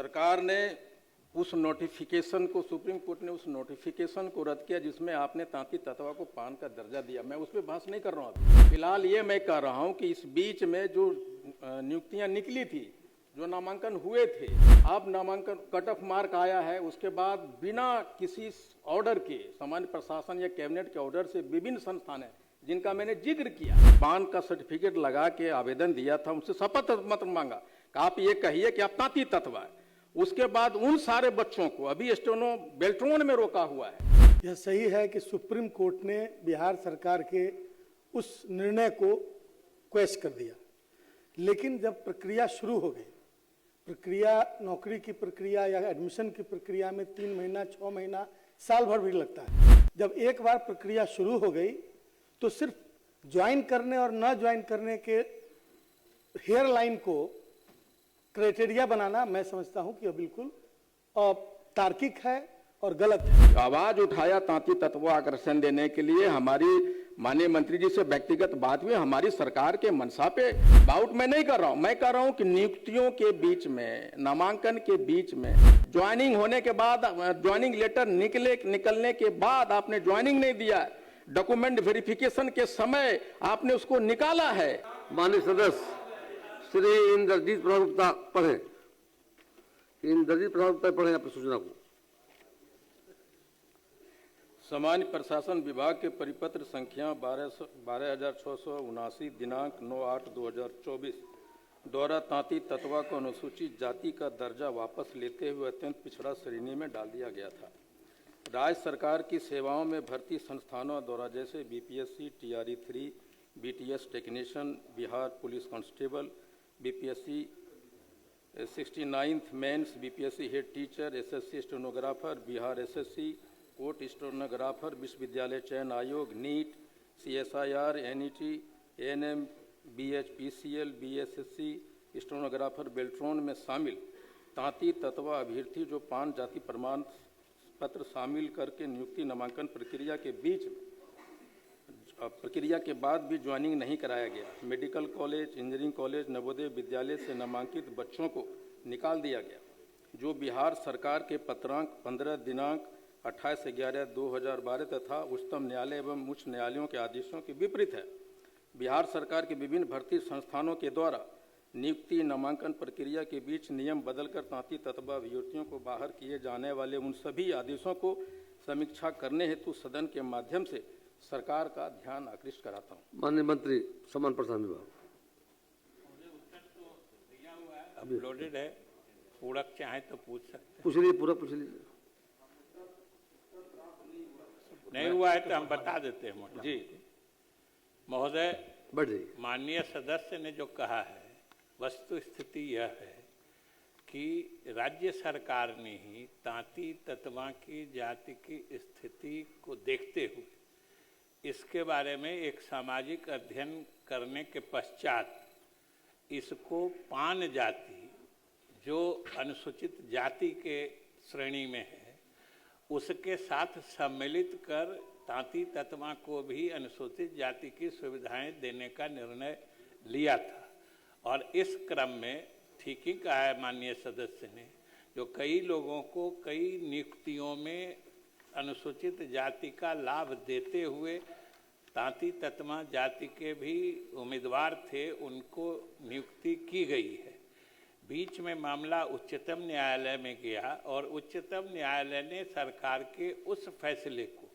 सरकार ने उस नोटिफिकेशन को, सुप्रीम कोर्ट ने उस नोटिफिकेशन को रद्द किया जिसमें आपने तांती ततवा को पान का दर्जा दिया। मैं उस पर बहस नहीं कर रहा हूँ अभी। फिलहाल ये मैं कह रहा हूँ कि इस बीच में जो नियुक्तियां निकली थी, जो नामांकन हुए थे, अब नामांकन कट ऑफ मार्क आया है, उसके बाद बिना किसी ऑर्डर के, सामान्य प्रशासन या कैबिनेट के ऑर्डर से विभिन्न संस्थान हैं जिनका मैंने जिक्र किया, पान का सर्टिफिकेट लगा के आवेदन दिया था, उनसे शपथ मत मांगा कि आप ये कहिए कि आप तांती तत्वा है। उसके बाद उन सारे बच्चों को अभी स्टेनो बेल्ट्रोन में रोका हुआ है। यह सही है कि सुप्रीम कोर्ट ने बिहार सरकार के उस निर्णय को क्वेश कर दिया, लेकिन जब प्रक्रिया शुरू हो गई, प्रक्रिया नौकरी की प्रक्रिया या एडमिशन की प्रक्रिया में 3 महीना, 6 महीना, साल भर भी लगता है। जब एक बार प्रक्रिया शुरू हो गई तो सिर्फ ज्वाइन करने और न ज्वाइन करने के हेयर लाइन को क्राइटेरिया बनाना, मैं समझता हूं कि यह बिल्कुल तार्किक है और गलत है। आवाज उठाया तांती तत्वा आकर्षण देने के लिए, हमारी माननीय मंत्री जी से व्यक्तिगत बात हुई, हमारी सरकार के मंशा पे बाउट मैं नहीं कर रहा हूं। मैं कह रहा हूं कि नियुक्तियों के बीच में, नामांकन के बीच में, ज्वाइनिंग होने के बाद, ज्वाइनिंग लेटर निकलने के बाद आपने ज्वाइनिंग नहीं दिया, डॉक्यूमेंट वेरिफिकेशन के समय आपने उसको निकाला है। माननीय सदस्य श्री इंद्रजीत प्रसाद गुप्ता पढ़े, इंद्रजीत प्रसाद गुप्ता पढ़े अपनी सूचना को। सामान्य प्रशासन विभाग के परिपत्र संख्या 12,679 दिनांक 9/8/2024 द्वारा तांती तत्वा को अनुसूचित जाति का दर्जा वापस लेते हुए अत्यंत पिछड़ा श्रेणी में डाल दिया गया था। राज्य सरकार की सेवाओं में भर्ती संस्थानों द्वारा जैसे BPSC, TRE 3, BTS technician, Bihar police constable, BPSC 69th mains, BPSC head teacher, SSC stenographer, Bihar SSC court stenographer, विश्वविद्यालय चयन आयोग, NEET, CSIR, NET, ANM, BHPCL, BSSC stenographer Beltron में शामिल तांती तत्वा अभ्यर्थी जो 5 जाति प्रमाण पत्र शामिल करके नियुक्ति नामांकन प्रक्रिया के बाद भी ज्वाइनिंग नहीं कराया गया। Medical college, engineering college, Navodaya Vidyalaya से नामांकित बच्चों को निकाल दिया गया, जो बिहार सरकार के पत्रांक 15 दिनांक 28/11/2012 तथा उच्चतम न्यायालय एवं उच्च न्यायालयों के आदेशों के विपरीत है। बिहार सरकार के विभिन्न भर्ती संस्थानों के द्वारा नियुक्ति नामांकन प्रक्रिया के बीच नियम बदलकर तांती तत्वा अभ्यर्थियों को बाहर किए जाने वाले उन सभी आदेशों को समीक्षा करने हेतु सदन के माध्यम से सरकार का ध्यान आकृष्ट कराता हूँ। माननीय मंत्री समान प्रसाद विभाग। अपलोडेड है, पूरक चाहे तो पूछ सकते हैं। पूछ लीजिए, पूरा पूछ लीजिए। नहीं हुआ है तो हम बता देते हैं मोटा। जी महोदय, बैठ जाइए। माननीय सदस्य ने जो कहा है, वस्तु स्थिति यह है कि राज्य सरकार ने ही तांती तत्वा की जाति की स्थिति को देखते हुए इसके बारे में एक सामाजिक अध्ययन करने के पश्चात इसको पान जाति, जो अनुसूचित जाति के श्रेणी में है, उसके साथ सम्मिलित कर तांती तत्वा को भी अनुसूचित जाति की सुविधाएं देने का निर्णय लिया था। और इस क्रम में ठीक ही कहा है माननीय सदस्य ने, जो कई लोगों को कई नियुक्तियों में अनुसूचित जाति का लाभ देते हुए तांती तत्वा जाति के भी उम्मीदवार थे, उनको नियुक्ति की गई है। बीच में मामला उच्चतम न्यायालय में गया और उच्चतम न्यायालय ने सरकार के उस फैसले को,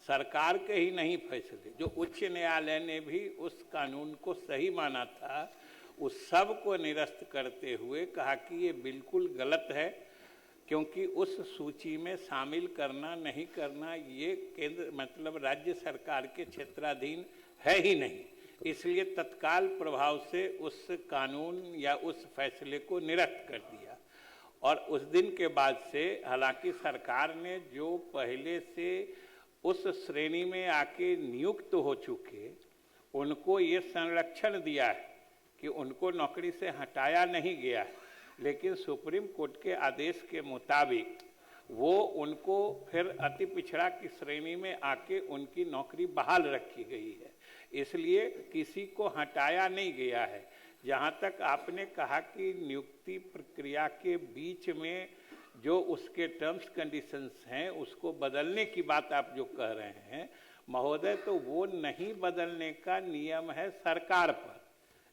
सरकार के ही नहीं फैसले, जो उच्च न्यायालय ने भी उस कानून को सही माना था, उस सब को निरस्त करते हुए कहा कि ये बिल्कुल गलत है, क्योंकि उस सूची में शामिल करना नहीं करना ये केंद्र मतलब राज्य सरकार के क्षेत्राधीन है ही नहीं। इसलिए तत्काल प्रभाव से उस कानून या उस फैसले को निरस्त कर दिया। और उस दिन के बाद से हालांकि सरकार ने जो पहले से उस श्रेणी में आके नियुक्त हो चुके, उनको ये संरक्षण दिया है कि उनको नौकरी से हटाया नहीं गया है, लेकिन सुप्रीम कोर्ट के आदेश के मुताबिक वो उनको फिर अति पिछड़ा की श्रेणी में आके उनकी नौकरी बहाल रखी गई है। इसलिए किसी को हटाया नहीं गया है। जहाँ तक आपने कहा कि नियुक्ति प्रक्रिया के बीच में जो उसके टर्म्स कंडीशंस हैं उसको बदलने की बात आप जो कह रहे हैं महोदय, तो वो नहीं बदलने का नियम है सरकार पर,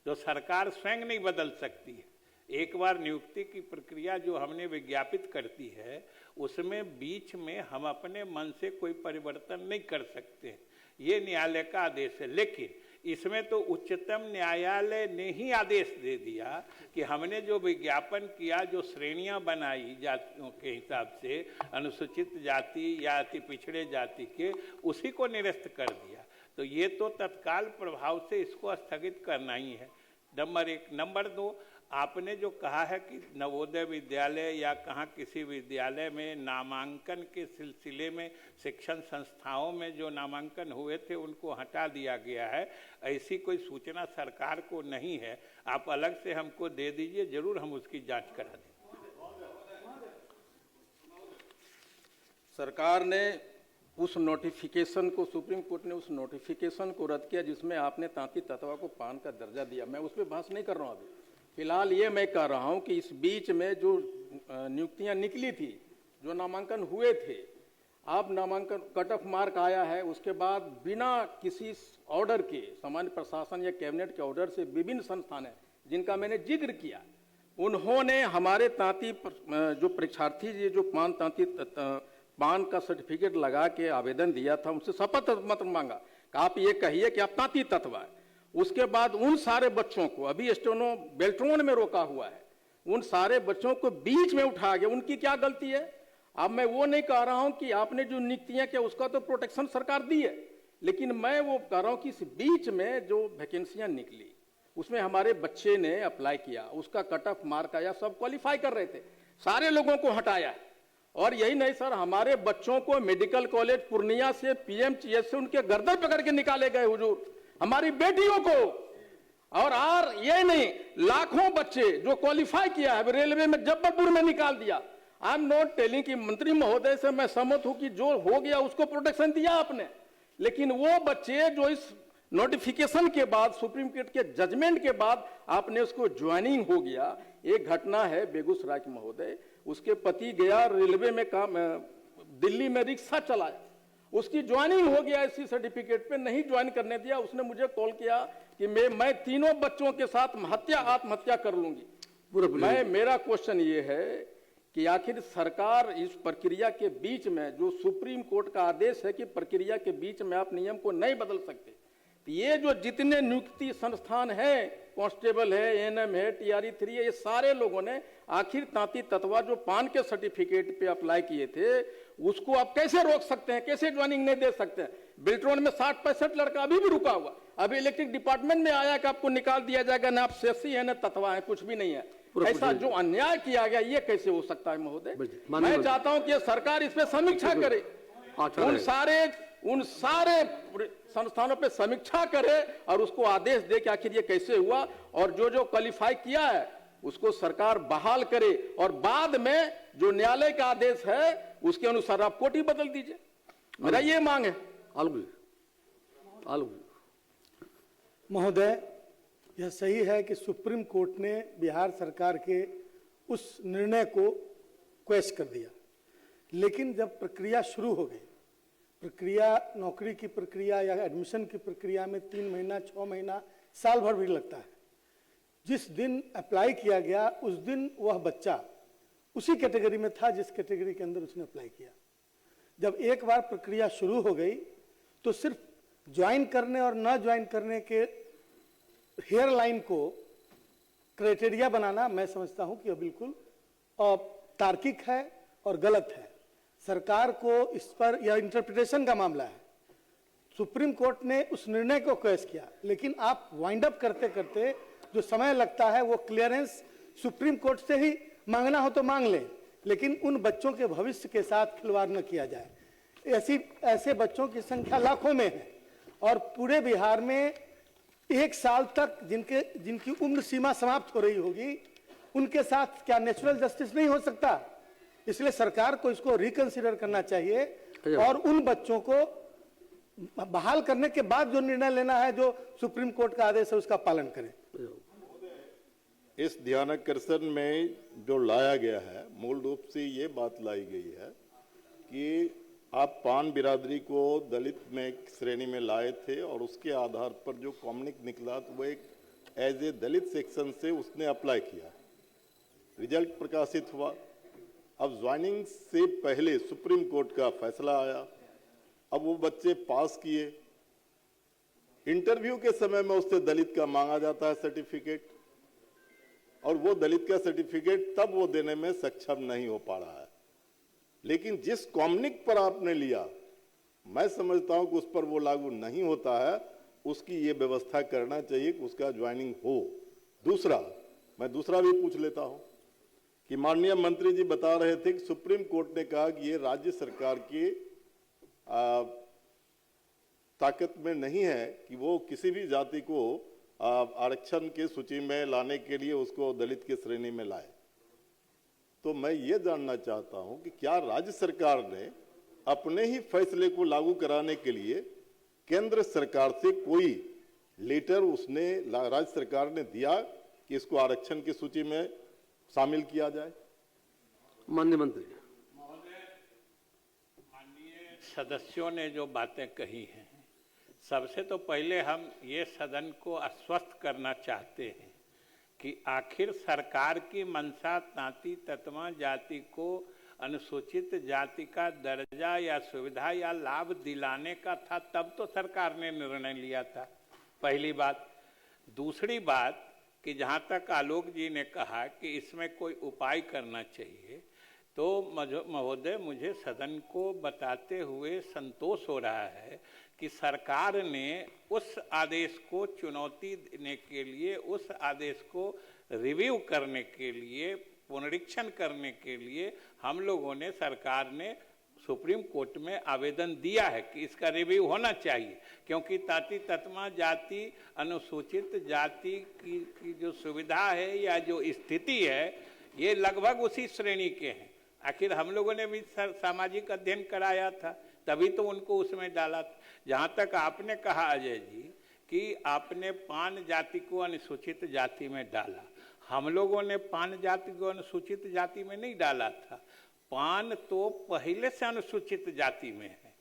जो सरकार स्वयं नहीं बदल सकती है। एक बार नियुक्ति की प्रक्रिया जो हमने विज्ञापित करती है उसमें बीच में हम अपने मन से कोई परिवर्तन नहीं कर सकते, ये न्यायालय का आदेश है। लेकिन इसमें तो उच्चतम न्यायालय ने ही आदेश दे दिया कि हमने जो विज्ञापन किया, जो श्रेणियां बनाई जातियों के हिसाब से, अनुसूचित जाति या अति पिछड़े जाति के, उसी को निरस्त कर दिया। तो ये तो तत्काल प्रभाव से इसको स्थगित करना ही है, नंबर एक। नंबर दो, आपने जो कहा है कि नवोदय विद्यालय या कहाँ किसी विद्यालय में नामांकन के सिलसिले में शिक्षण संस्थाओं में जो नामांकन हुए थे उनको हटा दिया गया है, ऐसी कोई सूचना सरकार को नहीं है। आप अलग से हमको दे दीजिए, जरूर हम उसकी जांच करा दें। सरकार ने उस नोटिफिकेशन को, सुप्रीम कोर्ट ने उस नोटिफिकेशन को रद्द किया जिसमें आपने तांती ततवा को पान का दर्जा दिया। मैं उस पर बहस नहीं कर रहा हूँ अभी। फिलहाल ये मैं कह रहा हूँ कि इस बीच में जो नियुक्तियां निकली थी, जो नामांकन हुए थे, आप नामांकन कट ऑफ मार्क आया है, उसके बाद बिना किसी ऑर्डर के, सामान्य प्रशासन या कैबिनेट के ऑर्डर से विभिन्न संस्थान हैं जिनका मैंने जिक्र किया, उन्होंने हमारे तांती जो परीक्षार्थी जो पान का सर्टिफिकेट लगा के आवेदन दिया था, उनसे शपथ मत मांगा कि आप ये कहिए कि आप तांती तत्व है। उसके बाद उन सारे बच्चों को, अभी स्टेनो बेल्ट्रोन में रोका हुआ है, उन सारे बच्चों को बीच में उठा गया। उनकी क्या गलती है? अब मैं वो नहीं कह रहा हूं कि आपने जो नियुक्तियां किया उसका तो प्रोटेक्शन सरकार दी है, लेकिन मैं वो कह रहा हूं कि इस बीच में जो वैकेंसियां निकली उसमें हमारे बच्चे ने अप्लाई किया, उसका कट ऑफ मार्क आया, सब क्वालिफाई कर रहे थे, सारे लोगों को हटाया है। और यही नहीं सर, हमारे बच्चों को मेडिकल कॉलेज पूर्णिया से, पीएमसीएच से उनके गर्दन पकड़ के निकाले गए हुजूर, हमारी बेटियों को। और ये नहीं, लाखों बच्चे जो क्वालिफाई किया है रेलवे में जबलपुर में निकाल दिया। आई एम नॉट टेलिंग कि मंत्री महोदय से मैं सहमत हूं कि जो हो गया उसको प्रोटेक्शन दिया आपने, लेकिन वो बच्चे जो इस नोटिफिकेशन के बाद, सुप्रीम कोर्ट के जजमेंट के बाद आपने उसको ज्वाइनिंग हो गया। एक घटना है बेगूसराय की महोदय, उसके पति गया रेलवे में काम, दिल्ली में रिक्शा चलाया, उसकी ज्वाइनिंग हो गया इसी सर्टिफिकेट पे, नहीं ज्वाइन करने दिया। उसने मुझे कॉल किया कि मैं तीनों बच्चों के साथ आत्महत्या कर लूंगी। मेरा क्वेश्चन ये है कि आखिर सरकार इस प्रक्रिया के बीच में, जो सुप्रीम कोर्ट का आदेश है कि प्रक्रिया के बीच में आप नियम को नहीं बदल सकते, तो ये जो जितने नियुक्ति संस्थान हैं, कांस्टेबल है, एएनएम है, टीआरई 3 है, ये सारे लोगों ने आखिर तांती ततवा जो पान के सर्टिफिकेट पे अप्लाई किए थे उसको आप कैसे रोक सकते हैं, कैसे ज्वाइनिंग नहीं दे सकते हैं? बेल्ट्रोन में 60-65 लड़का अभी भी रुका हुआ, अभी इलेक्ट्रिक डिपार्टमेंट में आया कि आपको निकाल दिया जाएगा, ना आप सेसी है ना ततवा है, कुछ भी नहीं है। ऐसा जो अन्याय किया गया ये कैसे हो सकता है महोदय? मैं चाहता हूं कि सरकार इस पे समीक्षा करे, उन सारे संस्थानों पे समीक्षा करे और उसको आदेश दे कि आखिर ये कैसे हुआ, और जो क्वालिफाई किया है उसको सरकार बहाल करे, और बाद में जो न्यायालय का आदेश है उसके अनुसार आप कोटी बदल दीजिए। मेरा ये मांग है। महोदय, यह सही है कि सुप्रीम कोर्ट ने बिहार सरकार के उस निर्णय को क्वेश कर दिया, लेकिन जब प्रक्रिया शुरू हो गई, प्रक्रिया, नौकरी की प्रक्रिया या एडमिशन की प्रक्रिया में 3 महीना, 6 महीना, साल भर भी लगता है। जिस दिन अप्लाई किया गया उस दिन वह बच्चा उसी कैटेगरी में था जिस कैटेगरी के अंदर उसने अप्लाई किया। जब एक बार प्रक्रिया शुरू हो गई तो सिर्फ ज्वाइन करने और न ज्वाइन करने के हेयर लाइन को क्राइटेरिया बनाना, मैं समझता हूं कि यह बिल्कुल तार्किक है और गलत है। सरकार को इस पर, यह इंटरप्रिटेशन का मामला है। सुप्रीम कोर्ट ने उस निर्णय को क्वेश किया, लेकिन आप वाइंड अप करते करते जो समय लगता है वो क्लियरेंस सुप्रीम कोर्ट से ही मांगना हो तो मांग लें, लेकिन उन बच्चों के भविष्य के साथ खिलवाड़ न किया जाए। ऐसे बच्चों की संख्या लाखों में है, और पूरे बिहार में 1 साल तक जिनकी उम्र सीमा समाप्त हो रही होगी, उनके साथ क्या नेचुरल जस्टिस नहीं हो सकता? इसलिए सरकार को इसको रिकंसिडर करना चाहिए और उन बच्चों को बहाल करने के बाद जो निर्णय लेना है, जो सुप्रीम कोर्ट का आदेश है, उसका पालन करें। इस ध्यानाकर्षण में जो लाया गया है, मूल रूप से ये बात लाई गई है कि आप पान बिरादरी को दलित में श्रेणी में लाए थे और उसके आधार पर जो कॉम्युनिक निकला तो वो एक एज ए दलित सेक्शन से उसने अप्लाई किया, रिजल्ट प्रकाशित हुआ। अब ज्वाइनिंग से पहले सुप्रीम कोर्ट का फैसला आया, अब वो बच्चे पास किए, इंटरव्यू के समय में उससे दलित का मांगा जाता है सर्टिफिकेट, और वो दलित का सर्टिफिकेट तब वो देने में सक्षम नहीं हो पा रहा है। लेकिन जिस कॉम्युनिक पर आपने लिया, मैं समझता हूं कि उस पर वो लागू नहीं होता है, उसकी ये व्यवस्था करना चाहिए कि उसका ज्वाइनिंग हो। दूसरा, मैं दूसरा भी पूछ लेता हूं कि माननीय मंत्री जी बता रहे थे कि सुप्रीम कोर्ट ने कहा कि ये राज्य सरकार की ताकत में नहीं है कि वो किसी भी जाति को आरक्षण की सूची में लाने के लिए उसको दलित की श्रेणी में लाए। तो मैं ये जानना चाहता हूं कि क्या राज्य सरकार ने अपने ही फैसले को लागू कराने के लिए केंद्र सरकार से कोई लेटर उसने राज्य सरकार ने दिया कि इसको आरक्षण की सूची में शामिल किया जाए? माननीय मंत्री। माननीय सदस्यों ने जो बातें कही हैं, सबसे तो पहले हम ये सदन को आश्वस्त करना चाहते हैं कि आखिर सरकार की मंशा तांती ततवा जाति को अनुसूचित जाति का दर्जा या सुविधा या लाभ दिलाने का था, तब तो सरकार ने निर्णय लिया था, पहली बात। दूसरी बात कि जहाँ तक आलोक जी ने कहा कि इसमें कोई उपाय करना चाहिए, तो महोदय मुझे सदन को बताते हुए संतोष हो रहा है कि सरकार ने उस आदेश को चुनौती देने के लिए, उस आदेश को रिव्यू करने के लिए, पुनरीक्षण करने के लिए हम लोगों ने, सरकार ने सुप्रीम कोर्ट में आवेदन दिया है कि इसका रिव्यू होना चाहिए, क्योंकि ताती ततमा जाति, अनुसूचित जाति की जो सुविधा है या जो स्थिति है, ये लगभग उसी श्रेणी के हैं। आखिर हम लोगों ने भी सामाजिक अध्ययन कराया था, तभी तो उनको उसमें डाला। जहाँ तक आपने कहा अजय जी कि आपने पान जाति को अनुसूचित जाति में डाला, हम लोगों ने पान जाति को अनुसूचित जाति में नहीं डाला था। पान तो पहले से अनुसूचित जाति में है।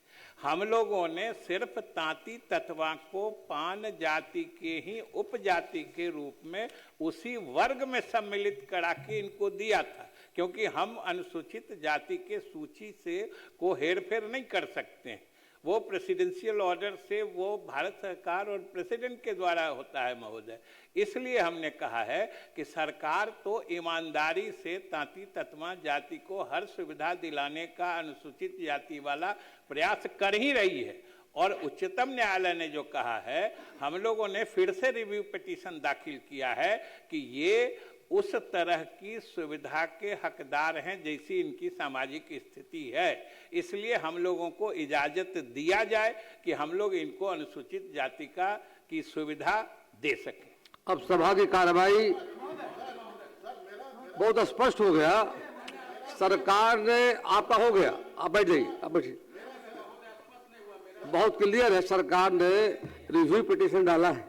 हम लोगों ने सिर्फ तांती ततवा को पान जाति के ही उपजाति के रूप में उसी वर्ग में सम्मिलित करा के इनको दिया था, क्योंकि हम अनुसूचित जाति के सूची से को हेरफेर नहीं कर सकते हैं। वो प्रेसिडेंशियल ऑर्डर से वो भारत सरकार और प्रेसिडेंट के द्वारा होता है महोदय। इसलिए हमने कहा है कि सरकार तो ईमानदारी से तांती ततमा जाति को हर सुविधा दिलाने का अनुसूचित जाति वाला प्रयास कर ही रही है, और उच्चतम न्यायालय ने जो कहा है, हम लोगों ने फिर से रिव्यू पिटीशन दाखिल किया है कि ये उस तरह की सुविधा के हकदार हैं जैसी इनकी सामाजिक स्थिति है। इसलिए हम लोगों को इजाजत दिया जाए कि हम लोग इनको अनुसूचित जाति की सुविधा दे सकें। अब सभा की कार्रवाई बहुत स्पष्ट हो गया। सरकार ने, आपका हो गया, आप बैठ जाइए, आप बैठिए। बहुत क्लियर है, सरकार ने रिव्यू पिटीशन डाला है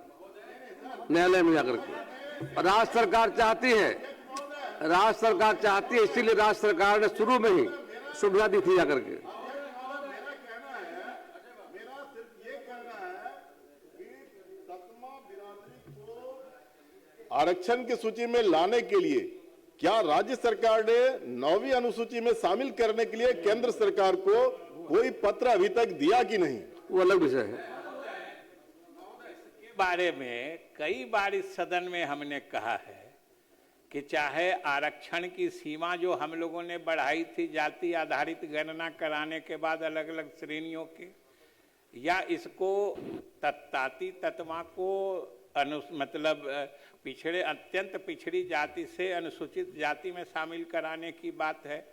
न्यायालय में जाकर के। राज्य सरकार चाहती है, इसीलिए राज्य सरकार ने शुरू में ही सुविधा दी थी जाकर के। आरक्षण की सूची में लाने के लिए क्या राज्य सरकार ने 9वीं अनुसूची में शामिल करने के लिए केंद्र सरकार को कोई पत्र अभी तक दिया कि नहीं? वो अलग विषय है। बारे में कई बार इस सदन में हमने कहा है कि चाहे आरक्षण की सीमा जो हम लोगों ने बढ़ाई थी जाति आधारित गणना कराने के बाद अलग अलग श्रेणियों के, या इसको ताती ततवा को मतलब पिछड़े, अत्यंत पिछड़ी जाति से अनुसूचित जाति में शामिल कराने की बात है।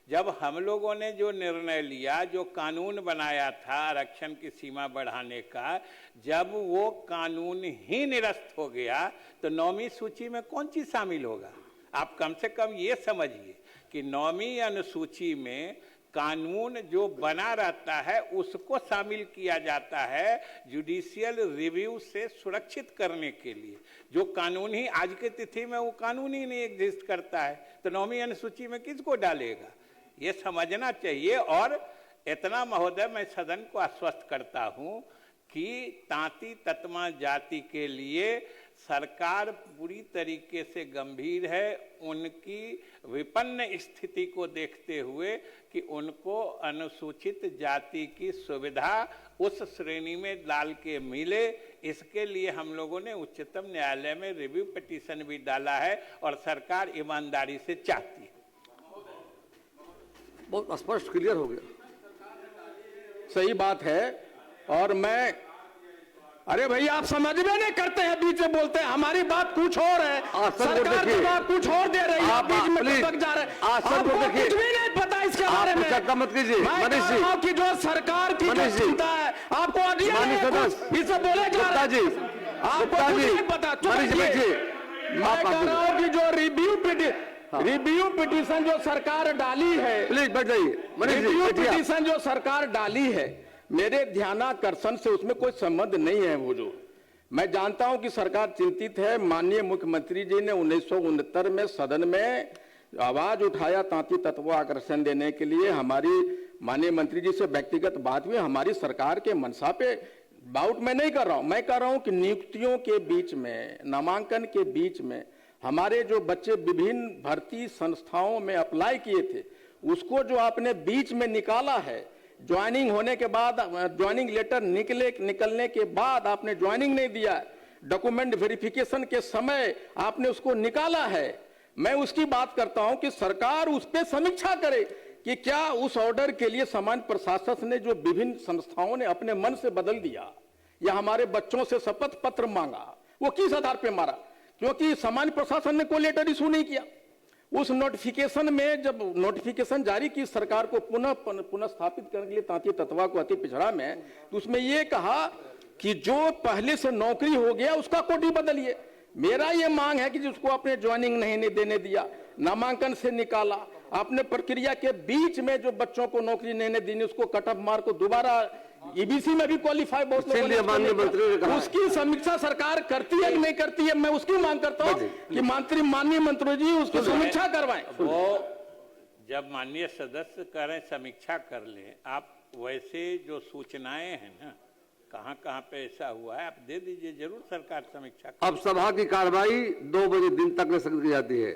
जब हम लोगों ने जो निर्णय लिया, जो कानून बनाया था आरक्षण की सीमा बढ़ाने का, जब वो कानून ही निरस्त हो गया तो 9वीं सूची में कौन चीज शामिल होगा? आप कम से कम ये समझिए कि 9वीं अनुसूची में कानून जो बना रहता है उसको शामिल किया जाता है जुडिशियल रिव्यू से सुरक्षित करने के लिए। जो कानून ही आज के तिथि में वो कानून ही नहीं एग्जिस्ट करता है तो 9वीं अनुसूची में किसको डालेगा, ये समझना चाहिए। और इतना महोदय मैं सदन को आश्वस्त करता हूं कि तांती ततमा जाति के लिए सरकार पूरी तरीके से गंभीर है, उनकी विपन्न स्थिति को देखते हुए कि उनको अनुसूचित जाति की सुविधा उस श्रेणी में डाल के मिले, इसके लिए हम लोगों ने उच्चतम न्यायालय में रिव्यू पिटीशन भी डाला है और सरकार ईमानदारी से चाहती है। बहुत स्पष्ट क्लियर हो गया। सही बात है। और मैं, अरे भैया आप समझ में नहीं करते हैं, बीच में बोलते हैं, हमारी बात कुछ और है, सरकार की बात कुछ और दे रही है, बीच में टपक जा रहे हैं। आपको कुछ भी नहीं पता इसके बारे में। चक्का मत कीजिए मैं कह रहा हूं कि जो सरकार की चिंता है आपको इसे बोले जा रहे हैं, आपको कुछ नहीं पता। मैं कह रहा हूं कि जो रिव्यू पिटीशन जो सरकार डाली है, प्लीज बैठ जाइए। रिव्यू पिटीशन जो सरकार डाली है, मेरे ध्यानाकर्षण से उसमें कोई संबंध नहीं है। वो जो मैं जानता हूं कि सरकार चिंतित है। माननीय मुख्यमंत्री जी ने 1969 में सदन में आवाज उठाया तांती तत्व को आकर्षण देने के लिए। हमारी माननीय मंत्री जी से व्यक्तिगत बात हुई, हमारी सरकार के मंशा पे डाउट मैं नहीं कर रहा हूं। मैं कह रहा हूं कि नियुक्तियों के बीच में, नामांकन के बीच में हमारे जो बच्चे विभिन्न भर्ती संस्थाओं में अप्लाई किए थे, उसको जो आपने बीच में निकाला है, ज्वाइनिंग होने के बाद, ज्वाइनिंग लेटर निकलने के बाद आपने ज्वाइनिंग नहीं दिया, डॉक्यूमेंट वेरिफिकेशन के समय आपने उसको निकाला है। मैं उसकी बात करता हूं कि सरकार उस पर समीक्षा करे कि क्या उस ऑर्डर के लिए सामान्य प्रशासन ने जो विभिन्न संस्थाओं ने अपने मन से बदल दिया या हमारे बच्चों से शपथ पत्र मांगा, वो किस आधार पर मारा? क्योंकि सामान्य प्रशासन ने कोई लेटर इशू नहीं किया। उस नोटिफिकेशन में जब नोटिफिकेशन जारी की सरकार को पुनः स्थापित करने के लिए तांती ततवा को अति पिछड़ा में, तो उसमें यह कहा कि जो पहले से नौकरी हो गया उसका कोटी बदलिए। मेरा ये मांग है कि जिसको आपने ज्वाइनिंग नहीं देने दिया, नामांकन से निकाला, आपने प्रक्रिया के बीच में जो बच्चों को नौकरी नहीं देनी, उसको कट ऑफ मार्क को दोबारा ईबीसी में भी क्वालिफाई बहुत माननीय मंत्री ने कहा, उसकी समीक्षा सरकार करती है कि नहीं करती है। मैं उसकी मांग करता हूं कि माननीय मंत्री जी उसकी समीक्षा करवाएं। वो जब माननीय सदस्य करें समीक्षा कर लें, आप वैसे जो सूचनाएं हैं ना, कहां कहां पे ऐसा हुआ है आप दे दीजिए, जरूर सरकार समीक्षा। अब सभा की कार्रवाई 2 बजे दिन तक स्थगित की जाती है।